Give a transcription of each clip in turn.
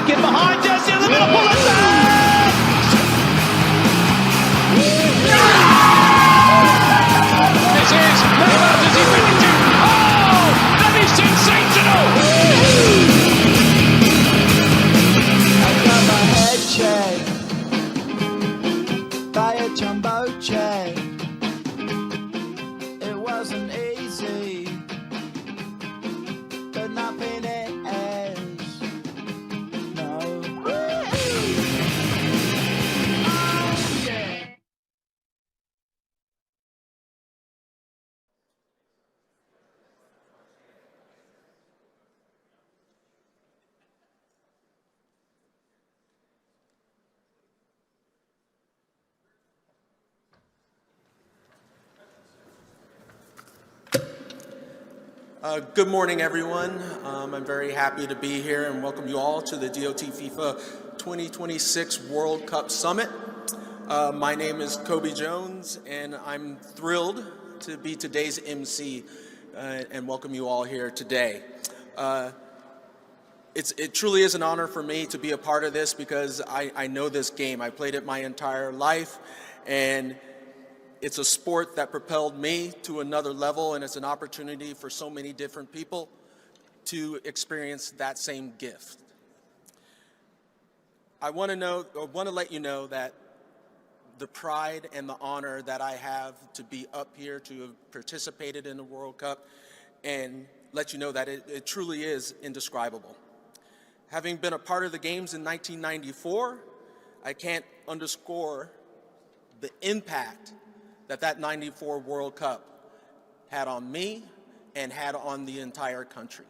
stuck in behind Jersey in the middle, pull it back! This is Neymar, does he win it? Oh, that is sensational! I got my head shaved by a jumbo jet. It wasn't easy, but nothing is. No. Oh, yeah. Good morning, everyone. I'm very happy to be here and welcome you all to the DOT FIFA 2026 World Cup Summit. My name is Kobe Jones, and I'm thrilled to be today's MC and welcome you all here today. It truly is an honor for me to be a part of this because I know this game. I played it my entire life, and it's a sport that propelled me to another level, and it's an opportunity for so many different people to experience that same gift. I want to let you know that the pride and the honor that I have to be up here to have participated in the World Cup, and let you know that it truly is indescribable. Having been a part of the games in 1994, I can't underscore the impact that 94 World Cup had on me and had on the entire country.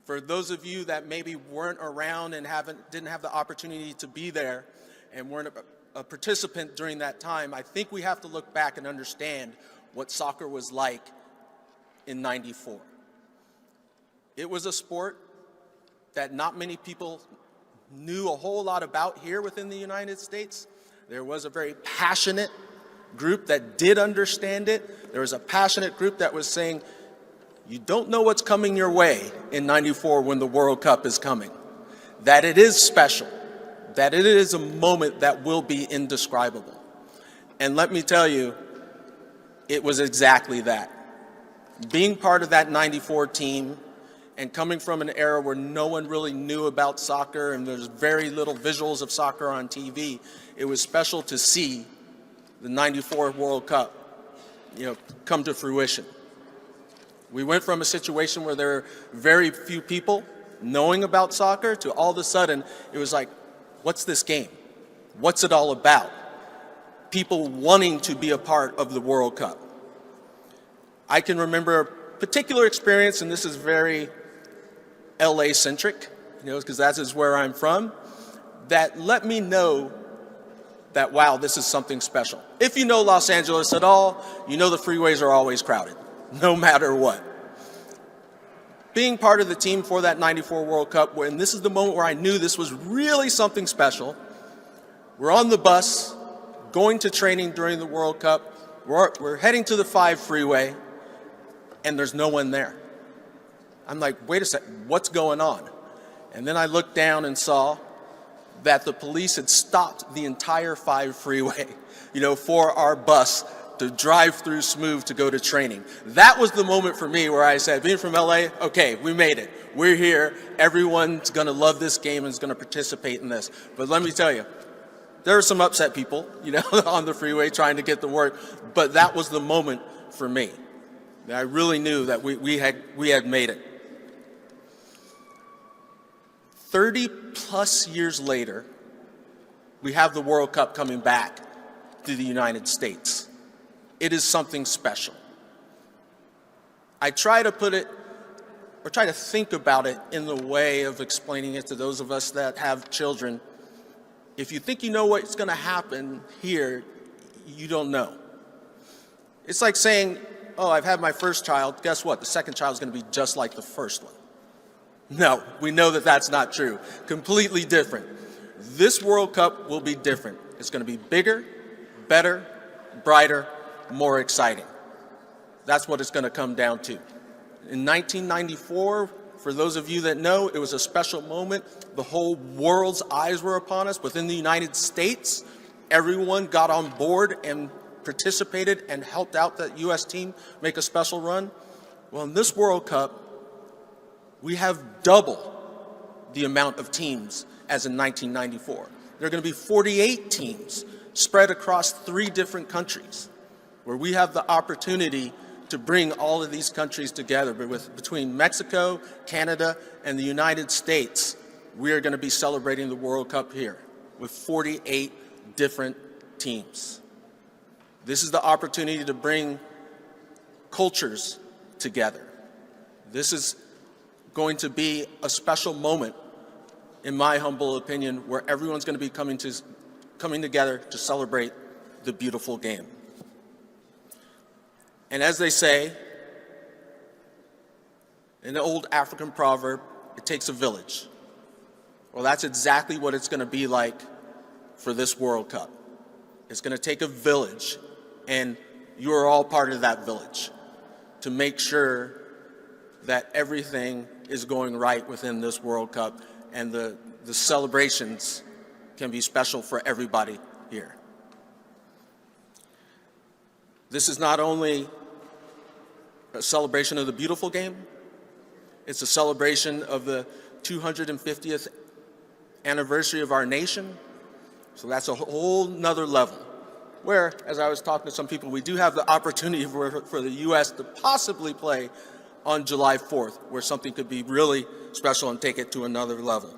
For those of you that maybe weren't around and didn't have the opportunity to be there and weren't a participant during that time, I think we have to look back and understand what soccer was like in 94. It was a sport that not many people knew a whole lot about here within the United States. There was a very passionate group that did understand it. There was a passionate group that was saying, you don't know what's coming your way in 94 when the World Cup is coming. That it is special. That it is a moment that will be indescribable. And let me tell you, it was exactly that. Being part of that 94 team and coming from an era where no one really knew about soccer and there's very little visuals of soccer on TV, it was special to see the 94 World Cup, come to fruition. We went from a situation where there were very few people knowing about soccer to all of a sudden, it was like, what's this game? What's it all about? People wanting to be a part of the World Cup. I can remember a particular experience, and this is very LA-centric, because that is where I'm from, that let me know that, wow, this is something special. If you know Los Angeles at all, you know the freeways are always crowded, no matter what. Being part of the team for that 94 World Cup, and this is the moment where I knew this was really something special. We're on the bus, going to training during the World Cup. We're heading to the 5 freeway, and there's no one there. I'm like, wait a second, what's going on? And then I looked down and saw that the police had stopped the entire 5 freeway, for our bus to drive through smooth to go to training. That was the moment for me where I said, being from LA, okay, we made it. We're here. Everyone's gonna love this game and is gonna participate in this. But let me tell you, there are some upset people, on the freeway trying to get to work, but that was the moment for me. I really knew that we had made it. 30 plus years later, we have the World Cup coming back to the United States. It is something special. I try to put it, or try to think about it in the way of explaining it to those of us that have children. If you think you know what's going to happen here, you don't know. It's like saying, oh, I've had my first child. Guess what? The second child is going to be just like the first one. No, we know that that's not true. Completely different. This World Cup will be different. It's going to be bigger, better, brighter, more exciting. That's what it's going to come down to. In 1994, For those of you that know, it was a special moment. The whole world's eyes were upon us. Within the United States, everyone got on board and participated and helped out that U.S. team make a special run. Well, in this World Cup, we have double the amount of teams as in 1994. There are going to be 48 teams spread across 3 different countries, where we have the opportunity to bring all of these countries together. But between Mexico, Canada, and the United States, we are going to be celebrating the World Cup here with 48 different teams. This is the opportunity to bring cultures together. This is going to be a special moment, in my humble opinion, where everyone's going to be coming together to celebrate the beautiful game. And as they say, in the old African proverb, it takes a village. Well, that's exactly what it's going to be like for this World Cup. It's going to take a village, and you are all part of that village, to make sure that everything is going right within this World Cup, and the celebrations can be special for everybody here. This is not only a celebration of the beautiful game, it's a celebration of the 250th anniversary of our nation. So that's a whole nother level, where, as I was talking to some people, we do have the opportunity for the U.S. to possibly play on July 4th, where something could be really special and take it to another level.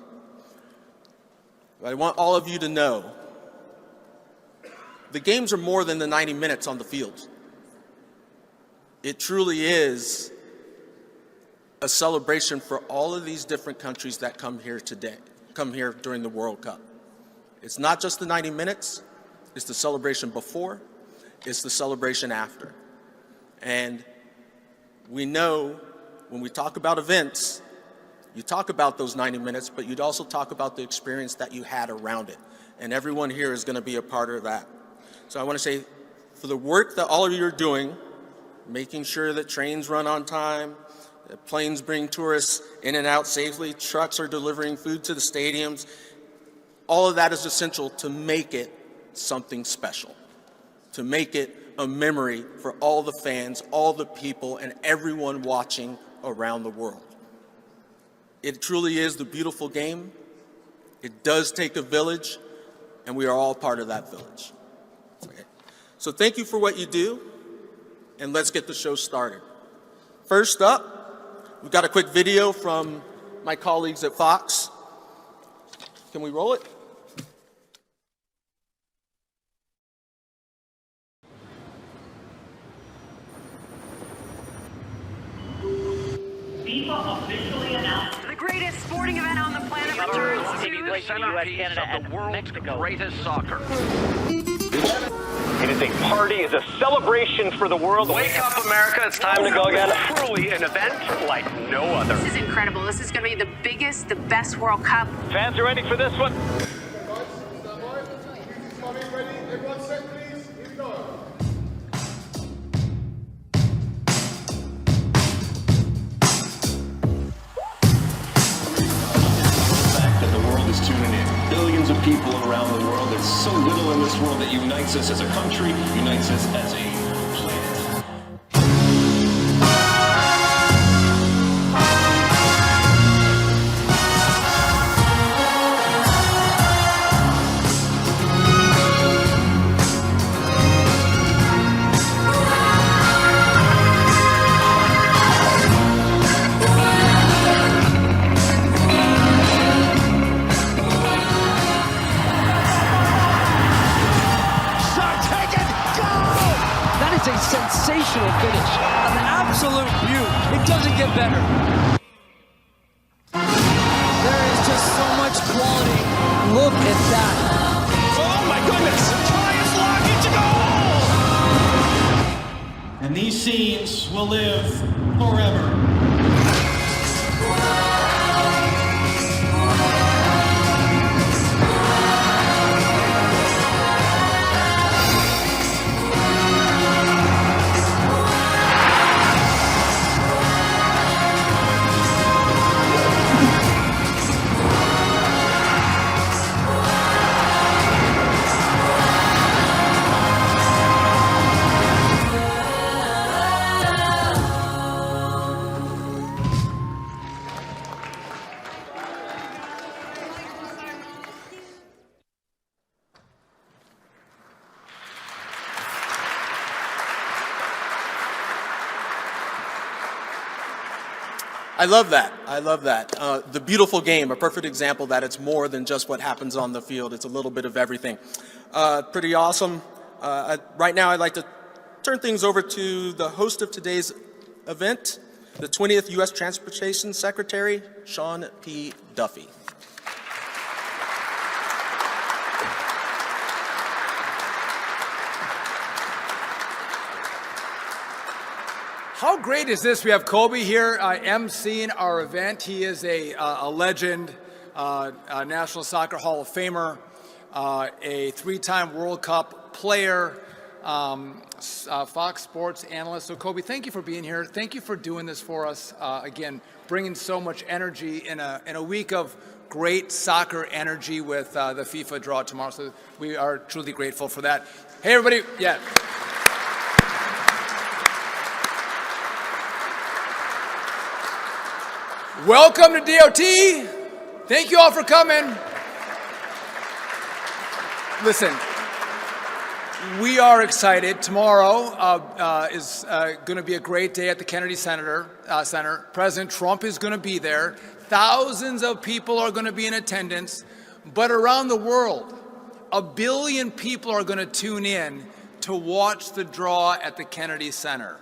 But I want all of you to know, the games are more than the 90 minutes on the field. It truly is a celebration for all of these different countries that come here during the World Cup. It's not just the 90 minutes, it's the celebration before, it's the celebration after. And we know when we talk about events, you talk about those 90 minutes, but you'd also talk about the experience that you had around it. And everyone here is going to be a part of that. So I want to say, for the work that all of you are doing, making sure that trains run on time, that planes bring tourists in and out safely, trucks are delivering food to the stadiums, all of that is essential to make it something special, to make it a memory for all the fans, all the people, and everyone watching around the world. It truly is the beautiful game. It does take a village, and we are all part of that village. Okay. So thank you for what you do, and let's get the show started. First up, we've got a quick video from my colleagues at Fox. Can we roll it? FIFA officially announced The greatest sporting event on the planet returns to the centerpiece of the world's greatest soccer. It is a party, it's a celebration for the world. Wake up, America, it's time to go again. Truly an event like no other. This is incredible. This is going to be the biggest, the best World Cup. Fans are ready for this one. Billions of people around the world. There's so little in this world that unites us as a country, unites us as a planet. Sensational finish, an absolute beaut. It doesn't get better. There is just so much quality. Look at that. Oh my goodness! Try is locked into goal! And these scenes will live forever. I love that. I love that. The beautiful game, a perfect example that it's more than just what happens on the field. It's a little bit of everything. Pretty awesome. Right now, I'd like to turn things over to the host of today's event, the 20th U.S. Transportation Secretary, Sean P. Duffy. How great is this? We have Kobe here emceeing our event. He is a legend, a National Soccer Hall of Famer, a three-time World Cup player, Fox Sports analyst. So Kobe, thank you for being here. Thank you for doing this for us. Again, bringing so much energy in a week of great soccer energy with the FIFA draw tomorrow. So we are truly grateful for that. Hey, everybody. Yeah. Welcome to DOT. Thank you all for coming. Listen, we are excited. Tomorrow is going to be a great day at the Kennedy Center. President Trump is going to be there. Thousands of people are going to be in attendance. But around the world, 1 billion people are going to tune in to watch the draw at the Kennedy Center.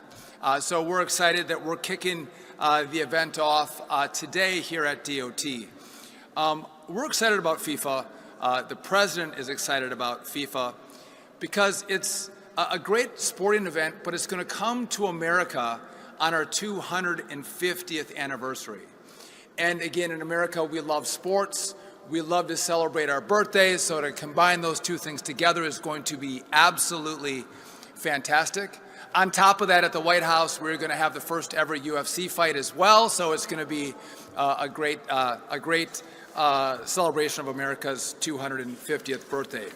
So we're excited that we're kicking the event off today here at DOT. We're excited about FIFA. The president is excited about FIFA because it's a great sporting event, but it's going to come to America on our 250th anniversary. And again, in America, we love sports. We love to celebrate our birthdays. So to combine those two things together is going to be absolutely fantastic. On top of that, at the White House, we're going to have the first ever UFC fight as well. So it's going to be a great celebration of America's 250th birthday.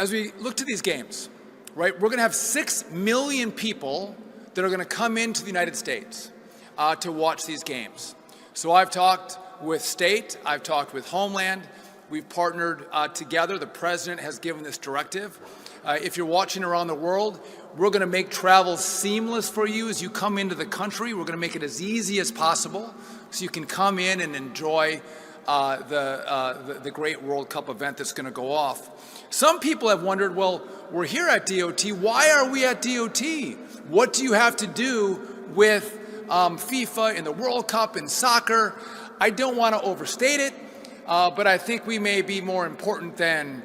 As we look to these games, right, we're going to have 6 million people that are going to come into the United States to watch these games. So I've talked with State, I've talked with Homeland. We've partnered together. The president has given this directive. If you're watching around the world, we're going to make travel seamless for you as you come into the country. We're going to make it as easy as possible so you can come in and enjoy the great World Cup event that's going to go off. Some people have wondered, well, we're here at DOT. Why are we at DOT? What do you have to do with FIFA and the World Cup and soccer? I don't want to overstate it, but I think we may be more important than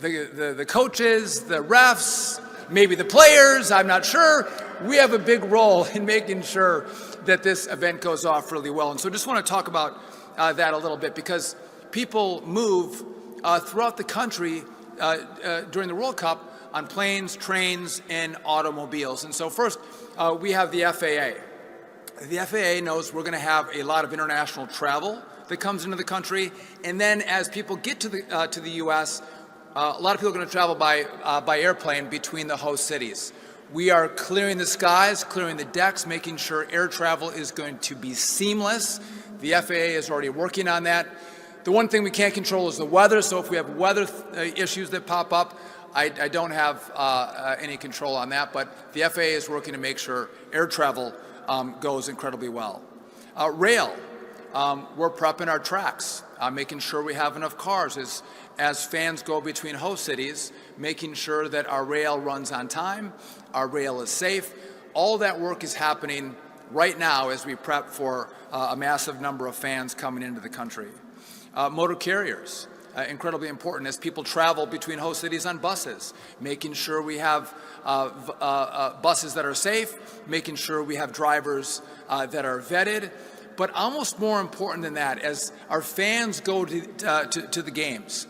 the coaches, the refs, maybe the players, I'm not sure. We have a big role in making sure that this event goes off really well. And so I just want to talk about that a little bit because people move throughout the country during the World Cup on planes, trains, and automobiles. And so first, we have the FAA. The FAA knows we're going to have a lot of international travel that comes into the country. And then as people get to the U.S., a lot of people are going to travel by airplane between the host cities. We are clearing the skies, clearing the decks, making sure air travel is going to be seamless. The FAA is already working on that. The one thing we can't control is the weather, so if we have weather issues that pop up, I don't have any control on that, but the FAA is working to make sure air travel goes incredibly well. Rail, we're prepping our tracks, making sure we have enough cars as fans go between host cities, making sure that our rail runs on time, our rail is safe. All that work is happening right now as we prep for a massive number of fans coming into the country. Motor carriers, incredibly important as people travel between host cities on buses, making sure we have buses that are safe, making sure we have drivers that are vetted. But almost more important than that, as our fans go to the games,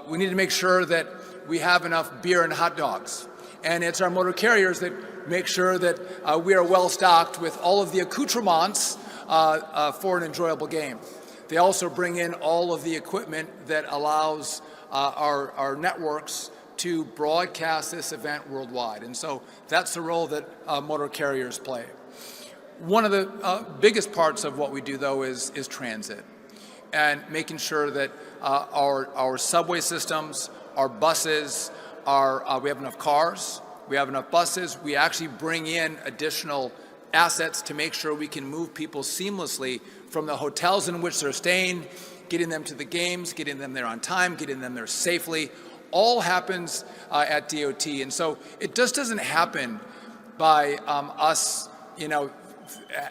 we need to make sure that we have enough beer and hot dogs. And it's our motor carriers that make sure that we are well stocked with all of the accoutrements for an enjoyable game. They also bring in all of the equipment that allows our networks to broadcast this event worldwide. And so that's the role that motor carriers play. One of the biggest parts of what we do, though, is transit and making sure that our subway systems, our buses, we have enough cars, we have enough buses. We actually bring in additional assets to make sure we can move people seamlessly from the hotels in which they're staying, getting them to the games, getting them there on time, getting them there safely. All happens at DOT. And so it just doesn't happen by us,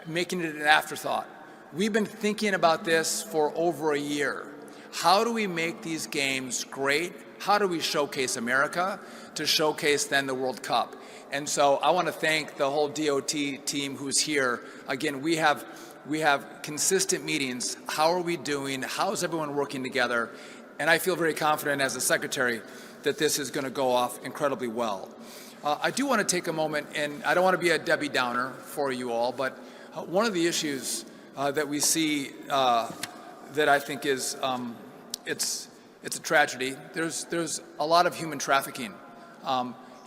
making it an afterthought. We've been thinking about this for over a year. How do we make these games great? How do we showcase America to showcase then the World Cup? And so I want to thank the whole DOT team who's here. Again, we have consistent meetings. How are we doing? How is everyone working together? And I feel very confident as a secretary that this is going to go off incredibly well. I do want to take a moment, and I don't want to be a Debbie Downer for you all, but one of the issues that we see that I think is it's a tragedy. There's a lot of human trafficking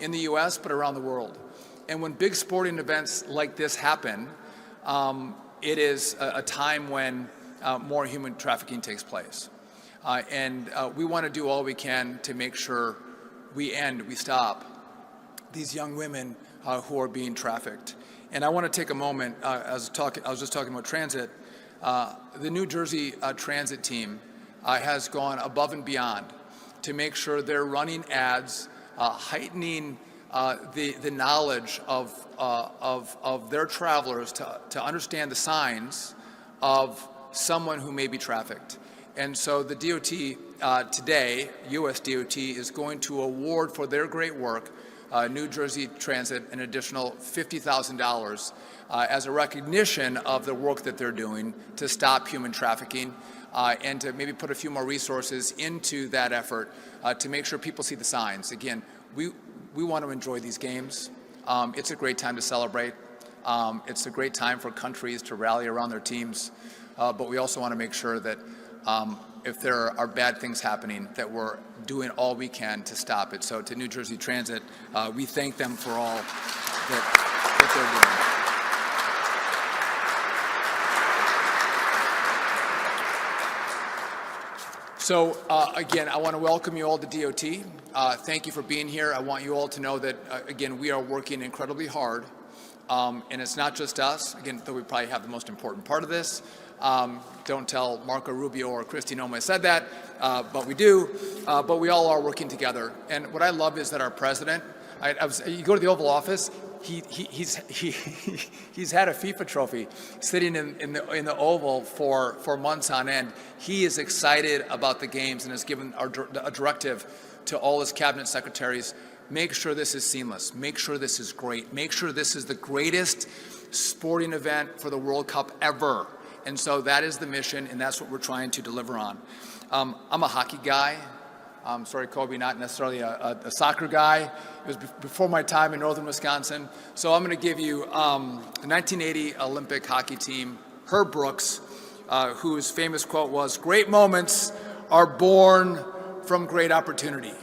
in the U.S., but around the world. And when big sporting events like this happen, it is a time when more human trafficking takes place. And we want to do all we can to make sure we stop these young women who are being trafficked. And I want to take a moment, I was just talking about transit. The New Jersey transit team has gone above and beyond to make sure they're running ads, heightening the knowledge of their travelers to understand the signs of someone who may be trafficked. And so the DOT today, US DOT, is going to award for their great work New Jersey Transit an additional $50,000 as a recognition of the work that they're doing to stop human trafficking and to maybe put a few more resources into that effort to make sure people see the signs. Again, we want to enjoy these games. It's a great time to celebrate. It's a great time for countries to rally around their teams, but we also want to make sure that if there are bad things happening, that we're doing all we can to stop it. So to New Jersey Transit, we thank them for all that they're doing. So again, I want to welcome you all to DOT. Thank you for being here. I want you all to know that, again, we are working incredibly hard. And it's not just us, again, though we probably have the most important part of this. Don't tell Marco Rubio or Kristi Noem I said that, but we do. But we all are working together. And what I love is that our president, you go to the Oval Office, he's had a FIFA trophy sitting in the Oval for months on end. He is excited about the games and has given a directive to all his cabinet secretaries. Make sure this is seamless. Make sure this is great. Make sure this is the greatest sporting event for the World Cup ever. And so that is the mission, and that's what we're trying to deliver on. I'm a hockey guy. Sorry, Kobe, not necessarily a soccer guy. It was before my time in northern Wisconsin. So I'm going to give you the 1980 Olympic hockey team, Herb Brooks, whose famous quote was, "Great moments are born from great opportunity."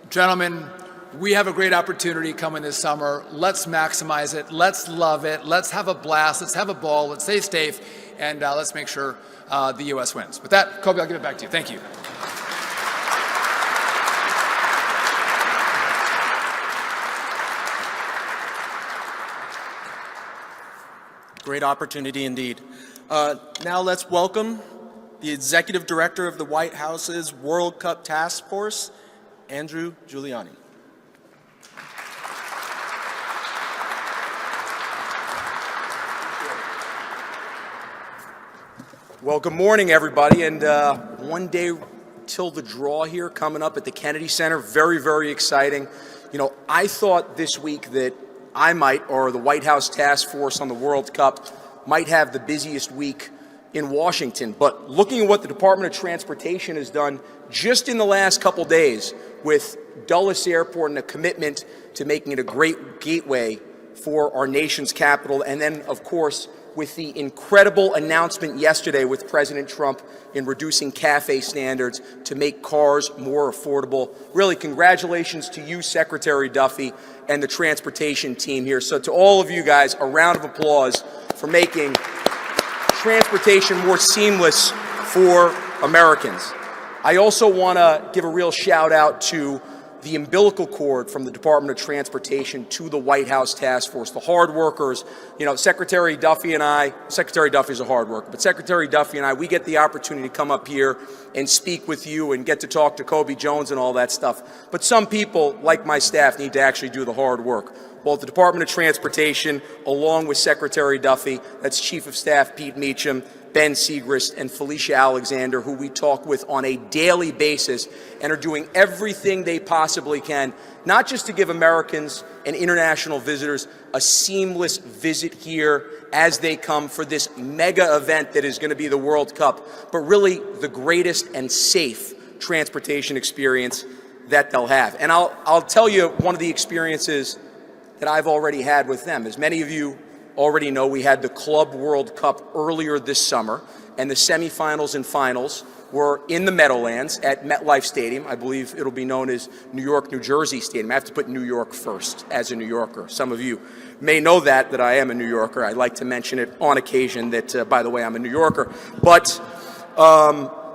Gentlemen, we have a great opportunity coming this summer. Let's maximize it. Let's love it. Let's have a blast. Let's have a ball. Let's stay safe. And let's make sure the U.S. wins. With that, Kobe, I'll give it back to you. Thank you. Great opportunity indeed. Now let's welcome the Executive Director of the White House's World Cup Task Force, Andrew Giuliani. Well, good morning, everybody, and one day till the draw here coming up at the Kennedy Center. Very, very exciting. You know, I thought this week that I might, or the White House Task Force on the World Cup, might have the busiest week in Washington. But looking at what the Department of Transportation has done just in the last couple days with Dulles Airport and a commitment to making it a great gateway for our nation's capital, and then, of course, with the incredible announcement yesterday with President Trump in reducing CAFE standards to make cars more affordable. Really, congratulations to you, Secretary Duffy, and the transportation team here. So to all of you guys, a round of applause for making transportation more seamless for Americans. I also want to give a real shout out to the umbilical cord from the Department of Transportation to the White House task force, the hard workers. Secretary Duffy and I, Secretary Duffy's a hard worker, but Secretary Duffy and I, we get the opportunity to come up here and speak with you and get to talk to Kobe Jones and all that stuff. But some people, like my staff, need to actually do the hard work. Both the Department of Transportation, along with Secretary Duffy, that's Chief of Staff Pete Meacham, Ben Segrist, and Felicia Alexander, who we talk with on a daily basis and are doing everything they possibly can, not just to give Americans and international visitors a seamless visit here as they come for this mega event that is going to be the World Cup, but really the greatest and safe transportation experience that they'll have. And I'll tell you one of the experiences that I've already had with them. As many of you already know, we had the Club World Cup earlier this summer, and the semifinals and finals were in the Meadowlands at MetLife Stadium. I believe it'll be known as New York, New Jersey Stadium. I have to put New York first as a New Yorker. Some of you may know that I am a New Yorker. I like to mention it on occasion that, by the way, I'm a New Yorker. But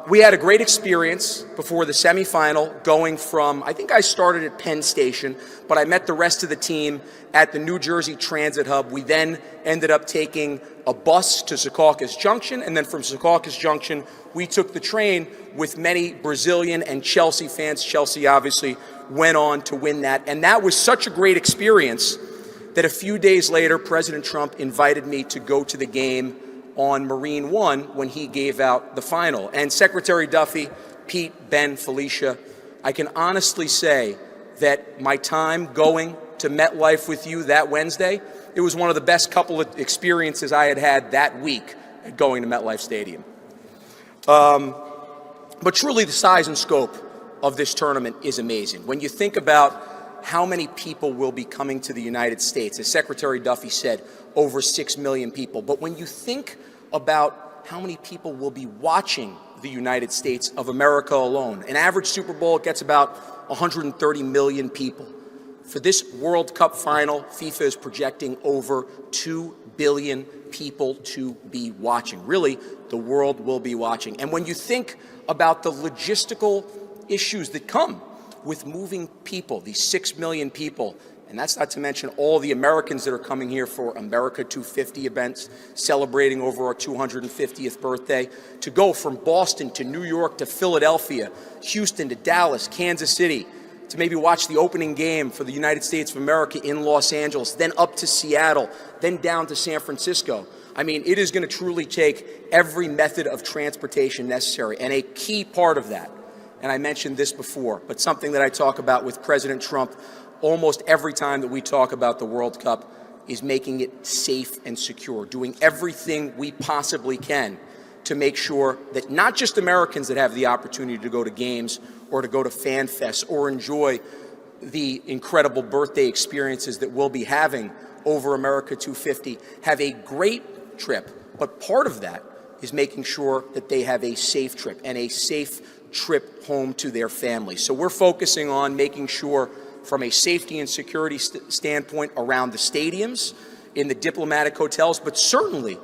we had a great experience before the semifinal, going from, I think I started at Penn Station, but I met the rest of the team at the New Jersey Transit Hub. We then ended up taking a bus to Secaucus Junction, and then from Secaucus Junction, we took the train with many Brazilian and Chelsea fans. Chelsea obviously went on to win that, and that was such a great experience that a few days later, President Trump invited me to go to the game on Marine One when he gave out the final. And Secretary Duffy, Pete, Ben, Felicia, I can honestly say that my time going to MetLife with you that Wednesday, it was one of the best couple of experiences I had had that week at going to MetLife Stadium. But truly the size and scope of this tournament is amazing. When you think about how many people will be coming to the United States, as Secretary Duffy said, over 6 million people. But when you think about how many people will be watching the United States of America alone, an average Super Bowl gets about 130 million people. For this World Cup final, FIFA is projecting over 2 billion people to be watching. Really, the world will be watching. And when you think about the logistical issues that come with moving people, these 6 million people, and that's not to mention all the Americans that are coming here for America 250 events, celebrating over our 250th birthday, to go from Boston to New York to Philadelphia, Houston to Dallas, Kansas City, to maybe watch the opening game for the United States of America in Los Angeles, then up to Seattle, then down to San Francisco. I mean, it is going to truly take every method of transportation necessary, and a key part of that, and I mentioned this before, but something that I talk about with President Trump almost every time that we talk about the World Cup, is making it safe and secure, doing everything we possibly can to make sure that not just Americans that have the opportunity to go to games or to go to fan fests or enjoy the incredible birthday experiences that we'll be having over America 250 have a great trip, but part of that is making sure that they have a safe trip and a safe trip home to their families. So we're focusing on making sure from a safety and security standpoint around the stadiums, in the diplomatic hotels, but certainly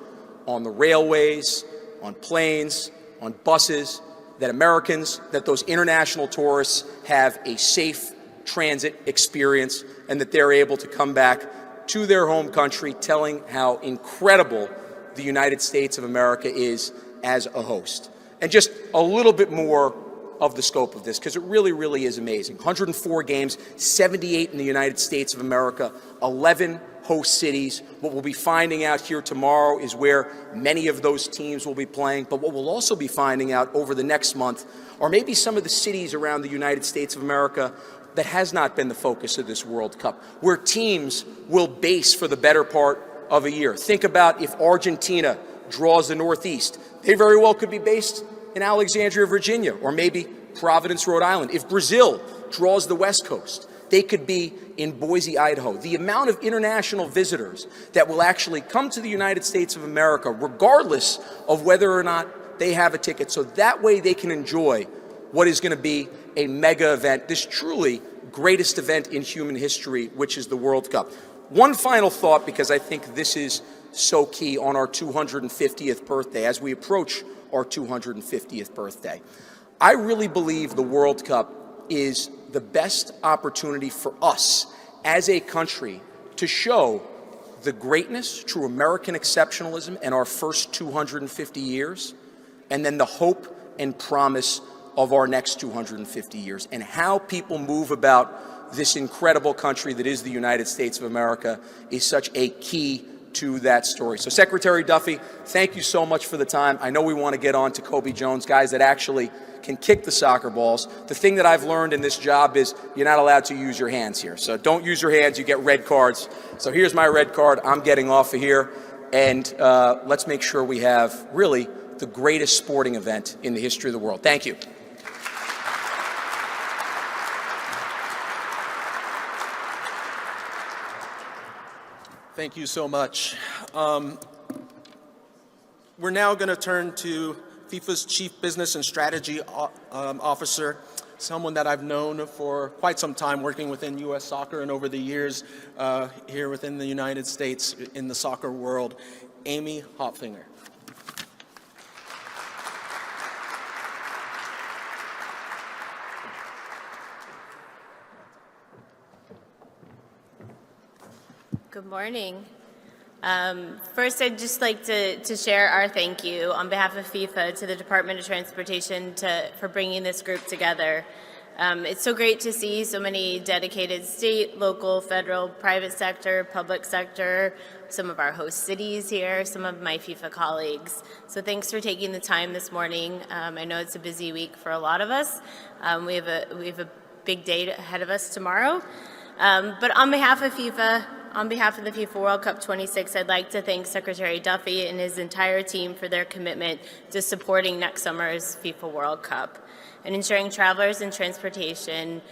on the railways, on planes, on buses, that Americans, that those international tourists have a safe transit experience and that they're able to come back to their home country telling how incredible the United States of America is as a host. And just a little bit more of the scope of this, because it really, really is amazing. 104 games, 78 in the United States of America, 11 host cities. What we'll be finding out here tomorrow is where many of those teams will be playing, but what we'll also be finding out over the next month are maybe some of the cities around the United States of America that has not been the focus of this World Cup, where teams will base for the better part of a year. Think about if Argentina draws the Northeast, they very well could be based in Alexandria, Virginia, or maybe Providence, Rhode Island. If Brazil draws the West Coast, they could be in Boise, Idaho. The amount of international visitors that will actually come to the United States of America, regardless of whether or not they have a ticket, so that way they can enjoy what is going to be a mega event, this truly greatest event in human history, which is the World Cup. One final thought, because I think this is so key on our 250th birthday, as we approach our 250th birthday. I really believe the World Cup is the best opportunity for us as a country to show the greatness, true American exceptionalism in our first 250 years, and then the hope and promise of our next 250 years, and how people move about this incredible country that is the United States of America is such a key to that story. So Secretary Duffy, thank you so much for the time. I know we want to get on to Kobe Jones, guys that actually can kick the soccer balls. The thing that I've learned in this job is you're not allowed to use your hands here. So don't use your hands, you get red cards. So here's my red card, I'm getting off of here. And let's make sure we have really the greatest sporting event in the history of the world. Thank you. Thank you so much. We're now going to turn to FIFA's Chief Business and Strategy Officer, someone that I've known for quite some time working within U.S. soccer and over the years here within the United States in the soccer world, Amy Hopfinger. Good morning. First, I'd just like to share our thank you on behalf of FIFA to the Department of Transportation for bringing this group together. It's so great to see so many dedicated state, local, federal, private sector, public sector, some of our host cities here, some of my FIFA colleagues. So thanks for taking the time this morning. I know it's a busy week for a lot of us. We have a big day ahead of us tomorrow. But on behalf of FIFA, on behalf of the FIFA World Cup 26, I'd like to thank Secretary Duffy and his entire team for their commitment to supporting next summer's FIFA World Cup. And ensuring travelers and transportation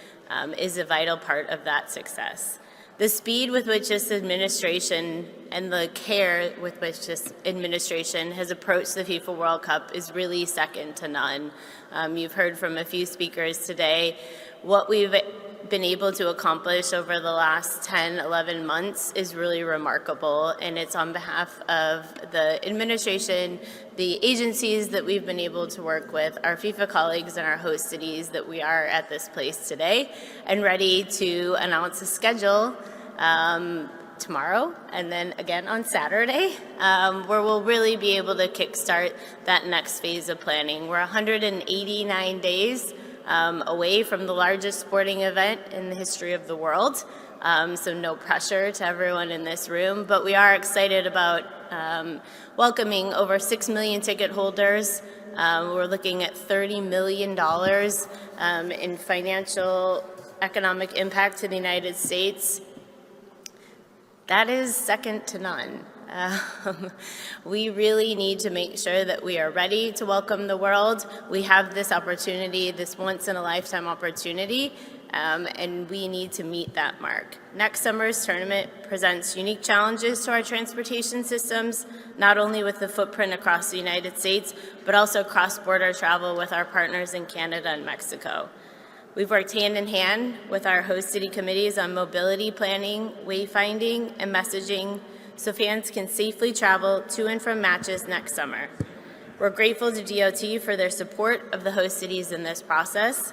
is a vital part of that success. The speed with which this administration and the care with which this administration has approached the FIFA World Cup is really second to none. You've heard from a few speakers today. What we've been able to accomplish over the last 10, 11 months is really remarkable, and it's on behalf of the administration, the agencies that we've been able to work with, our FIFA colleagues and our host cities that we are at this place today and ready to announce a schedule tomorrow and then again on Saturday, where we'll really be able to kickstart that next phase of planning. We're 189 days away from the largest sporting event in the history of the world. So no pressure to everyone in this room, but we are excited about welcoming over 6 million ticket holders. We're looking at $30 million in financial economic impact to the United States. That is second to none. We really need to make sure that we are ready to welcome the world. We have this opportunity, this once-in-a-lifetime opportunity, and we need to meet that mark. Next summer's tournament presents unique challenges to our transportation systems, not only with the footprint across the United States, but also cross-border travel with our partners in Canada and Mexico. We've worked hand in hand with our host city committees on mobility planning, wayfinding, and messaging so fans can safely travel to and from matches next summer. We're grateful to DOT for their support of the host cities in this process,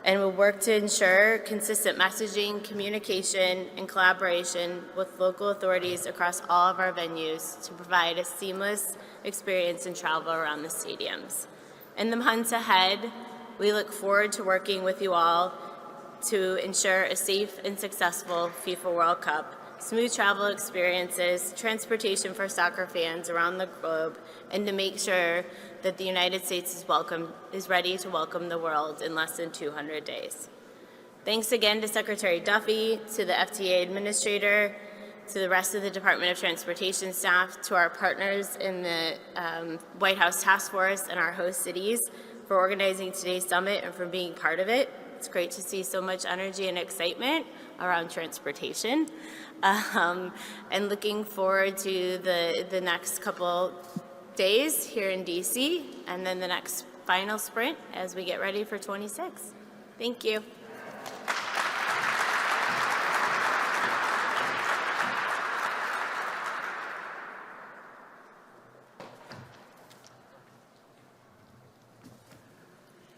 and we'll work to ensure consistent messaging, communication, and collaboration with local authorities across all of our venues to provide a seamless experience and travel around the stadiums. In the months ahead, we look forward to working with you all to ensure a safe and successful FIFA World Cup, smooth travel experiences, transportation for soccer fans around the globe, and to make sure that the United States is ready to welcome the world in less than 200 days. Thanks again to Secretary Duffy, to the FTA Administrator, to the rest of the Department of Transportation staff, to our partners in the White House Task Force and our host cities for organizing today's summit and for being part of it. It's great to see so much energy and excitement around transportation. And looking forward to the next couple days here in DC, and then the next final sprint as we get ready for 26. Thank you.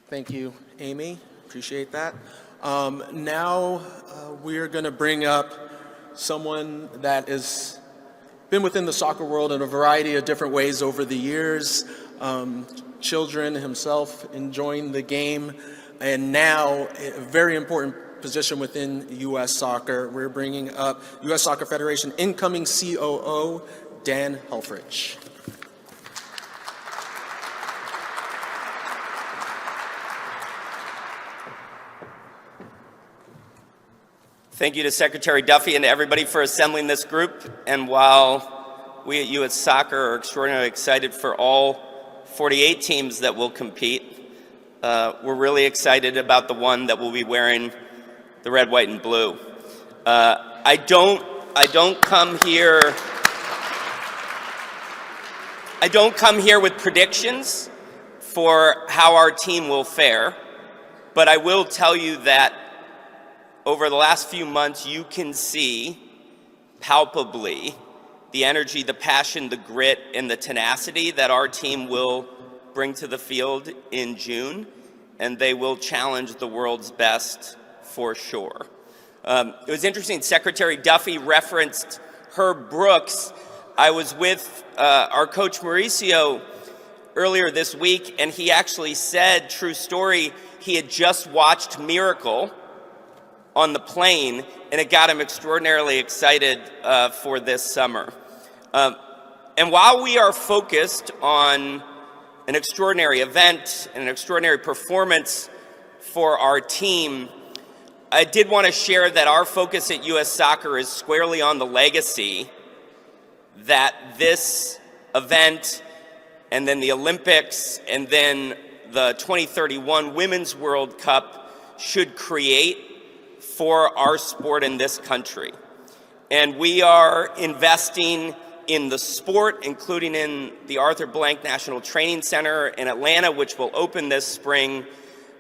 Thank you, Amy. Appreciate that. Now we're going to bring up someone that has been within the soccer world in a variety of different ways over the years. Children himself enjoying the game, and now a very important position within U.S. Soccer. We're bringing up U.S. Soccer Federation incoming COO, Dan Helfrich. Thank you to Secretary Duffy and to everybody for assembling this group. And while we at U.S. Soccer are extraordinarily excited for all 48 teams that will compete, we're really excited about the one that will be wearing the red, white, and blue. I don't come here with predictions for how our team will fare, but I will tell you that over the last few months, you can see palpably the energy, the passion, the grit, and the tenacity that our team will bring to the field in June, and they will challenge the world's best for sure. It was interesting, Secretary Duffy referenced Herb Brooks. I was with our coach Mauricio earlier this week, and he actually said, true story, he had just watched Miracle on the plane, and it got him extraordinarily excited for this summer. And while we are focused on an extraordinary event and an extraordinary performance for our team, I did want to share that our focus at U.S. Soccer is squarely on the legacy that this event and then the Olympics and then the 2031 Women's World Cup should create for our sport in this country. And we are investing in the sport, including in the Arthur Blank National Training Center in Atlanta, which will open this spring.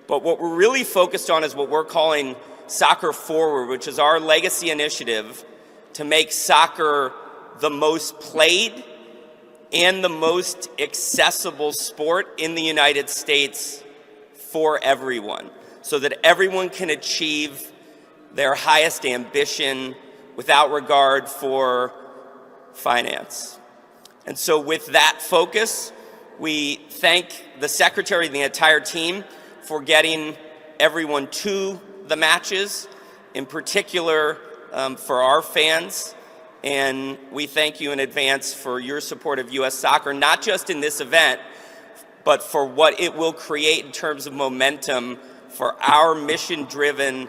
But what we're really focused on is what we're calling Soccer Forward, which is our legacy initiative to make soccer the most played and the most accessible sport in the United States for everyone, so that everyone can achieve their highest ambition without regard for finance. And so with that focus, we thank the Secretary and the entire team for getting everyone to the matches, in particular for our fans. And we thank you in advance for your support of U.S. Soccer, not just in this event, but for what it will create in terms of momentum for our mission-driven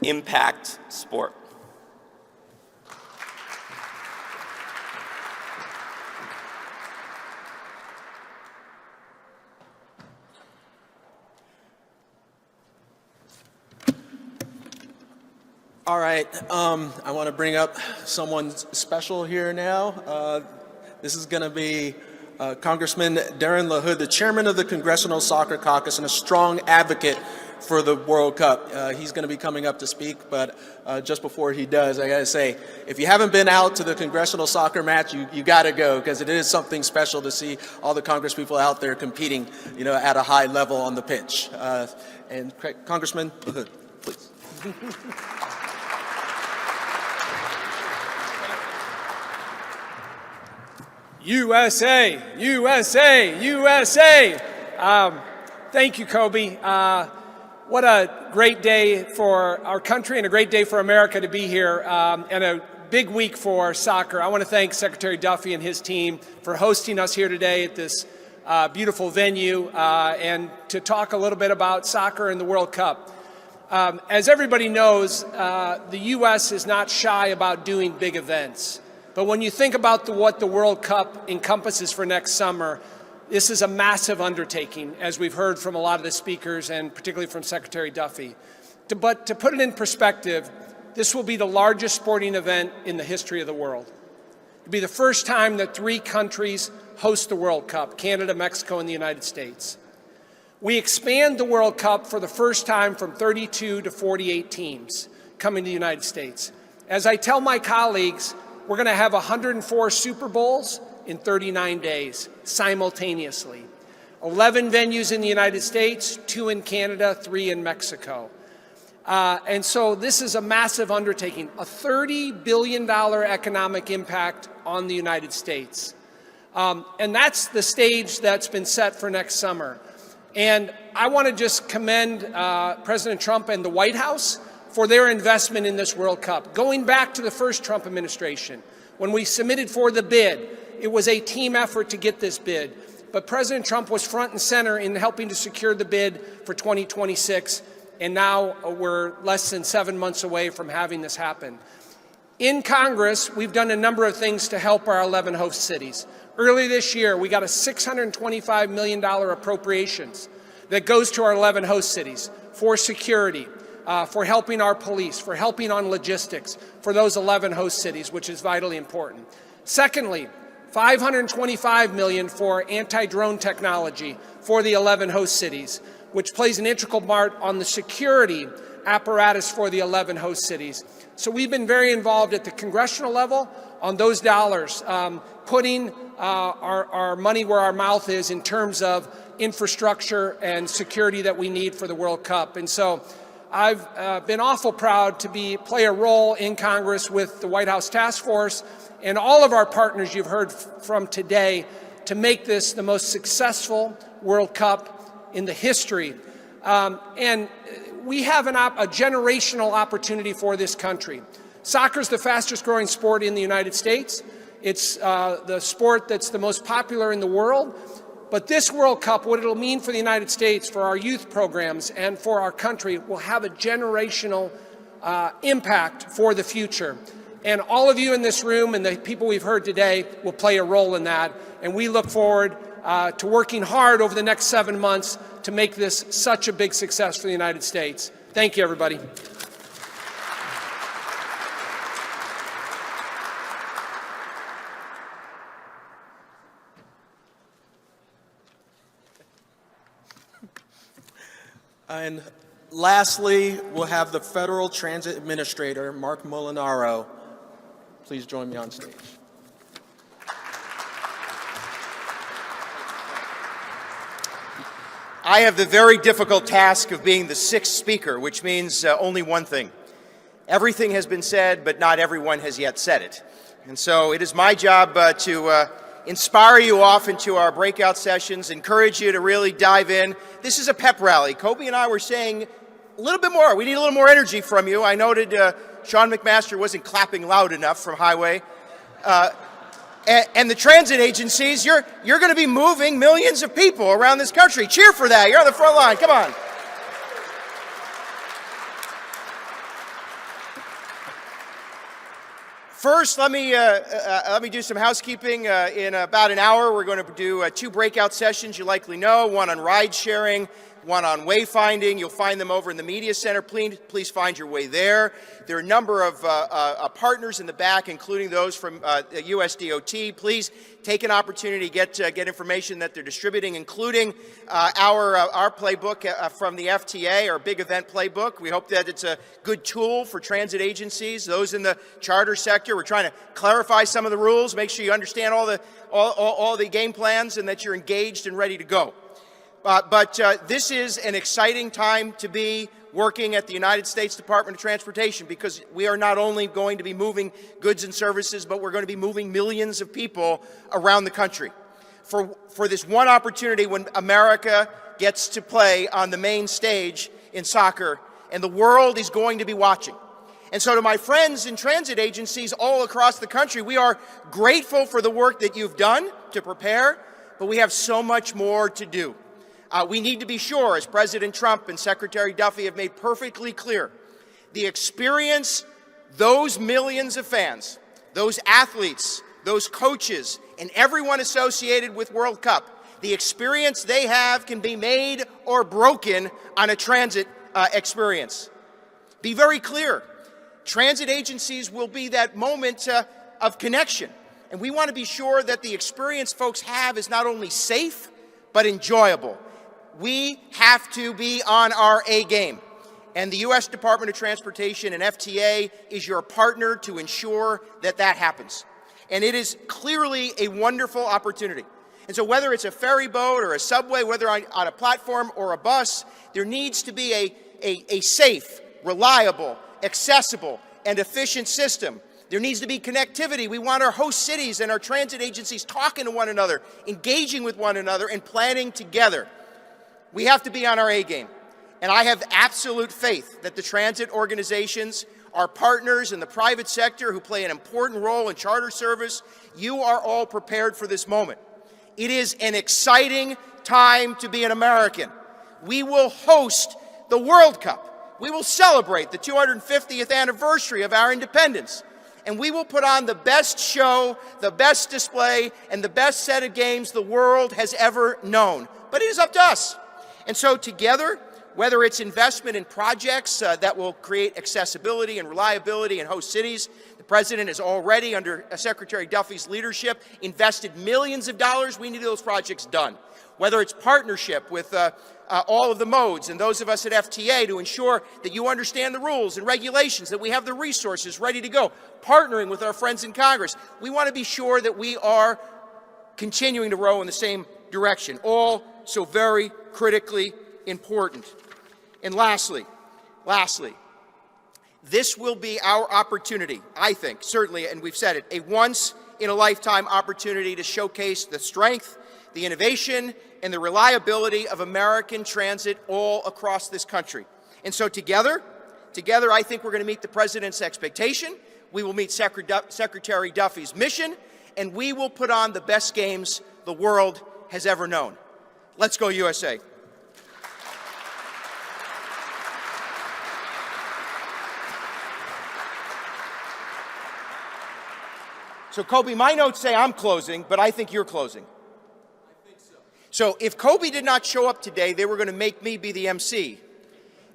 impact sport. All right, I want to bring up someone special here now. This is going to be Congressman Darren LaHood, the chairman of the Congressional Soccer Caucus and a strong advocate for the World Cup. He's going to be coming up to speak, but just before he does, I got to say, if you haven't been out to the Congressional Soccer match, you got to go, because it is something special to see all the Congress people out there competing, at a high level on the pitch. And Congressman LaHood, please. USA, USA, USA. Thank you, Kobe. What a great day for our country and a great day for America to be here, and a big week for soccer. I want to thank Secretary Duffy and his team for hosting us here today at this beautiful venue, and to talk a little bit about soccer and the World Cup. As everybody knows, the U.S. is not shy about doing big events. But when you think about what the World Cup encompasses for next summer, this is a massive undertaking, as we've heard from a lot of the speakers and particularly from Secretary Duffy. But to put it in perspective, this will be the largest sporting event in the history of the world. It'll be the first time that 3 countries host the World Cup: Canada, Mexico, and the United States. We expand the World Cup for the first time from 32 to 48 teams coming to the United States. As I tell my colleagues, we're going to have 104 Super Bowls in 39 days, simultaneously. 11 venues in the United States, 2 in Canada, 3 in Mexico. And so this is a massive undertaking, a $30 billion economic impact on the United States. And that's the stage that's been set for next summer. And I want to just commend President Trump and the White House for their investment in this World Cup. Going back to the first Trump administration, when we submitted for the bid, it was a team effort to get this bid. But President Trump was front and center in helping to secure the bid for 2026, and now we're less than 7 months away from having this happen. In Congress, we've done a number of things to help our 11 host cities. Early this year, we got a $625 million appropriations that goes to our 11 host cities for security, for helping our police, for helping on logistics for those 11 host cities, which is vitally important. Secondly, $525 million for anti-drone technology for the 11 host cities, which plays an integral part on the security apparatus for the 11 host cities. So we've been very involved at the congressional level on those dollars, putting our money where our mouth is in terms of infrastructure and security that we need for the World Cup. And so I've been awful proud to play a role in Congress with the White House Task Force and all of our partners you've heard from today to make this the most successful World Cup in the history. And we have a generational opportunity for this country. Soccer is the fastest growing sport in the United States. It's the sport that's the most popular in the world. But this World Cup, what it'll mean for the United States, for our youth programs, and for our country, will have a generational impact for the future. And all of you in this room and the people we've heard today will play a role in that. And we look forward to working hard over the next 7 months to make this such a big success for the United States. Thank you, everybody. And lastly, we'll have the Federal Transit Administrator, Mark Molinaro. Please join me on stage. I have the very difficult task of being the sixth speaker, which means only one thing. Everything has been said, but not everyone has yet said it. And so it is my job to inspire you off into our breakout sessions, encourage you to really dive in. This is a pep rally. Kobe and I were saying a little bit more. We need a little more energy from you. I noted Sean McMaster wasn't clapping loud enough from Highway. And the transit agencies, you're going to be moving millions of people around this country. Cheer for that. You're on the front line. Come on. First, let me do some housekeeping. In about an hour, we're going to do 2 breakout sessions you likely know, one on ride sharing, one on wayfinding. You'll find them over in the Media Center. Please find your way there. There are a number of partners in the back, including those from USDOT. Please take an opportunity to get information that they're distributing, including our playbook from the FTA, our big event playbook. We hope that it's a good tool for transit agencies, those in the charter sector. We're trying to clarify some of the rules, make sure you understand all the game plans and that you're engaged and ready to go. But this is an exciting time to be working at the United States Department of Transportation, because we are not only going to be moving goods and services, but we're going to be moving millions of people around the country. For this one opportunity when America gets to play on the main stage in soccer, and the world is going to be watching. And so to my friends in transit agencies all across the country, we are grateful for the work that you've done to prepare, but we have so much more to do. We need to be sure, as President Trump and Secretary Duffy have made perfectly clear, the experience those millions of fans, those athletes, those coaches, and everyone associated with World Cup, the experience they have can be made or broken on a transit experience. Be very clear. Transit agencies will be that moment of connection. And we want to be sure that the experience folks have is not only safe, but enjoyable. We have to be on our A game. And the U.S. Department of Transportation and FTA is your partner to ensure that that happens. And it is clearly a wonderful opportunity. And so whether it's a ferry boat or a subway, whether on a platform or a bus, there needs to be a safe, reliable, accessible, and efficient system. There needs to be connectivity. We want our host cities and our transit agencies talking to one another, engaging with one another, and planning together. We have to be on our A game. And I have absolute faith that the transit organizations, our partners in the private sector who play an important role in charter service, you are all prepared for this moment. It is an exciting time to be an American. We will host the World Cup. We will celebrate the 250th anniversary of our independence. And we will put on the best show, the best display, and the best set of games the world has ever known. But it is up to us. And so together, whether it's investment in projects that will create accessibility and reliability in host cities, the President has already, under Secretary Duffy's leadership, invested millions of dollars. We need those projects done. Whether it's partnership with all of the modes and those of us at FTA to ensure that you understand the rules and regulations, that we have the resources ready to go, partnering with our friends in Congress. We want to be sure that we are continuing to row in the same direction, all so very critically important. And lastly, this will be our opportunity, I think, certainly, and we've said it, a once-in-a-lifetime opportunity to showcase the strength, the innovation, and the reliability of American transit all across this country. And so together, I think we're going to meet the President's expectation, we will meet Secretary Duffy's mission, and we will put on the best games the world has ever known. Let's go, USA. So, Kobe, my notes say I'm closing, but I think you're closing. I think so. So if Kobe did not show up today, they were going to make me be the MC.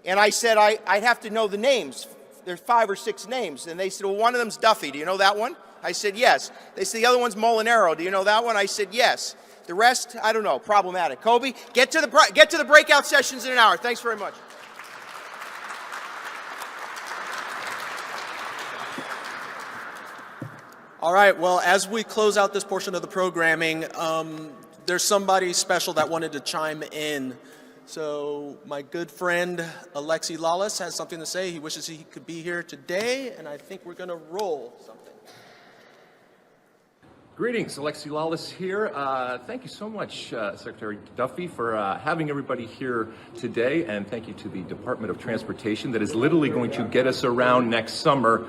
And I said I'd have to know the names. There's 5 or 6 names. And they said, well, one of them's Duffy. Do you know that one? I said, yes. They said, the other one's Molinaro. Do you know that one? I said, yes. The rest, I don't know, problematic. Kobe, get to the breakout sessions in an hour. Thanks very much. All right, well, as we close out this portion of the programming, there's somebody special that wanted to chime in. So my good friend Alexi Lawless has something to say. He wishes he could be here today, and I think we're going to roll something. Greetings, Alexi Lawless here. Thank you so much, Secretary Duffy, for having everybody here today, and thank you to the Department of Transportation that is literally going to get us around next summer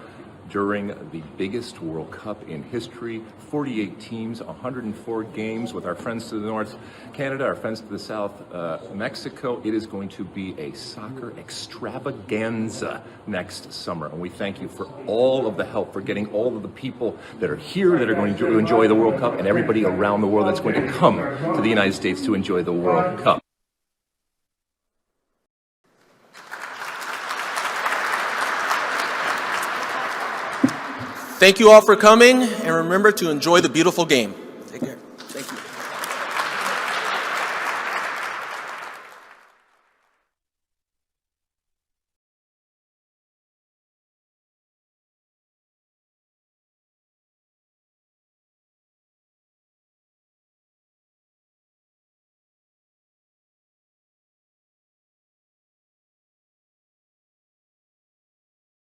during the biggest World Cup in history. 48 teams, 104 games with our friends to the north, Canada, our friends to the south, Mexico. It is going to be a soccer extravaganza next summer. And we thank you for all of the help, for getting all of the people that are here that are going to enjoy the World Cup, and everybody around the world that's going to come to the United States to enjoy the World Cup. Thank you all for coming, and remember to enjoy the beautiful game.